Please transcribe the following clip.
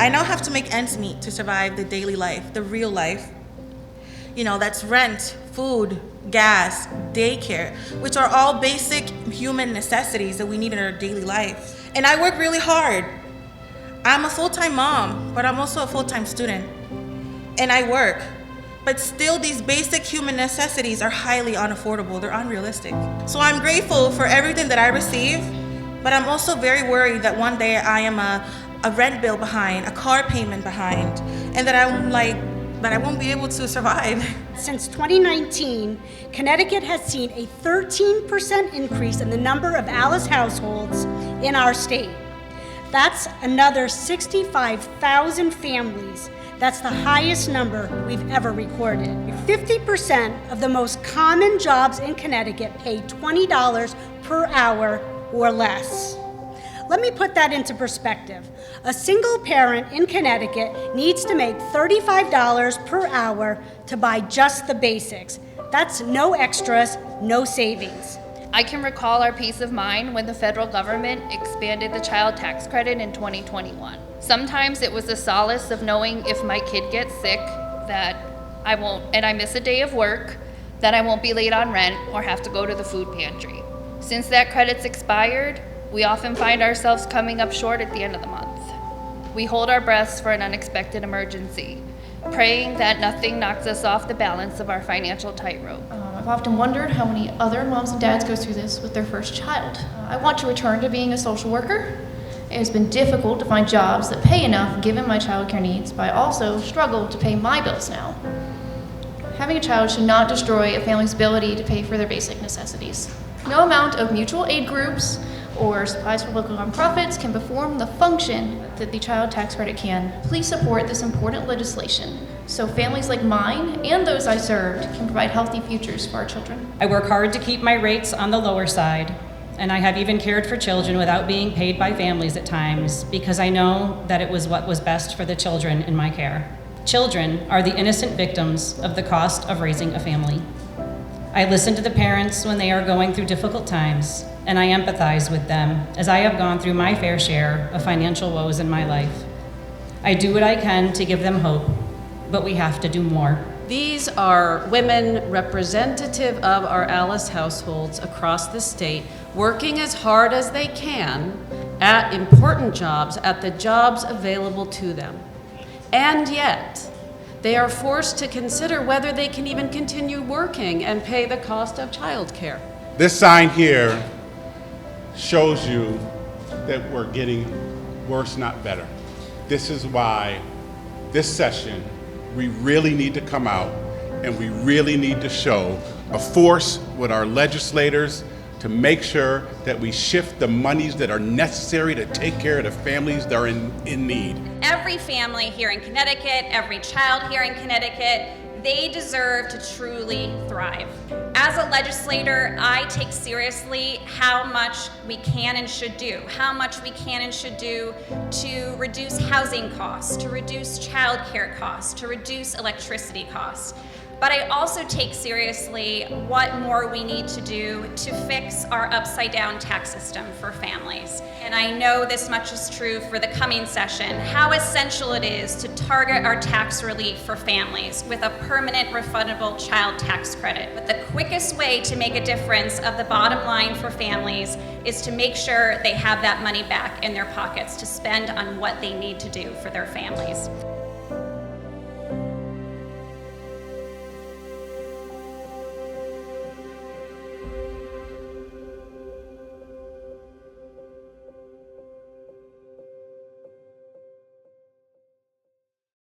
I now have to make ends meet to survive the daily life, the real life. That's rent, food, gas, daycare, which are all basic human necessities that we need in our daily life. And I work really hard. I'm a full-time mom, but I'm also a full-time student. And I work. But still, these basic human necessities are highly unaffordable. They're unrealistic. So I'm grateful for everything that I receive, but I'm also very worried that one day I am a rent bill behind, a car payment behind, and that I won't be able to survive. Since 2019, Connecticut has seen a 13% increase in the number of ALICE households in our state. That's another 65,000 families. That's the highest number we've ever recorded. 50% of the most common jobs in Connecticut pay $20 per hour or less. Let me put that into perspective. A single parent in Connecticut needs to make $35 per hour to buy just the basics. That's no extras, no savings. I can recall our peace of mind when the federal government expanded the child tax credit in 2021. Sometimes it was the solace of knowing if my kid gets sick that I miss a day of work, that I won't be late on rent or have to go to the food pantry. Since that credit's expired, we often find ourselves coming up short at the end of the month. We hold our breaths for an unexpected emergency, praying that nothing knocks us off the balance of our financial tightrope. I've often wondered how many other moms and dads go through this with their first child. I want to return to being a social worker. It has been difficult to find jobs that pay enough given my childcare needs, but I also struggle to pay my bills now. Having a child should not destroy a family's ability to pay for their basic necessities. No amount of mutual aid groups or supplies for local nonprofits can perform the function that the child tax credit can. Please support this important legislation so families like mine and those I served can provide healthy futures for our children. I work hard to keep my rates on the lower side, and I have even cared for children without being paid by families at times because I know that it was what was best for the children in my care. Children are the innocent victims of the cost of raising a family. I listen to the parents when they are going through difficult times, and I empathize with them as I have gone through my fair share of financial woes in my life. I do what I can to give them hope, but we have to do more. These are women representative of our ALICE households across the state, working as hard as they can at important jobs, at the jobs available to them. And yet, they are forced to consider whether they can even continue working and pay the cost of childcare. This sign here shows you that we're getting worse, not better. This is why this session, we really need to come out and we really need to show a force with our legislators to make sure that we shift the monies that are necessary to take care of the families that are in need. Every family here in Connecticut, every child here in Connecticut, they deserve to truly thrive. As a legislator, I take seriously how much we can and should do, to reduce housing costs, to reduce childcare costs, to reduce electricity costs. But I also take seriously what more we need to do to fix our upside-down tax system for families. And I know this much is true for the coming session, how essential it is to target our tax relief for families with a permanent refundable child tax credit. But the quickest way to make a difference of the bottom line for families is to make sure they have that money back in their pockets to spend on what they need to do for their families.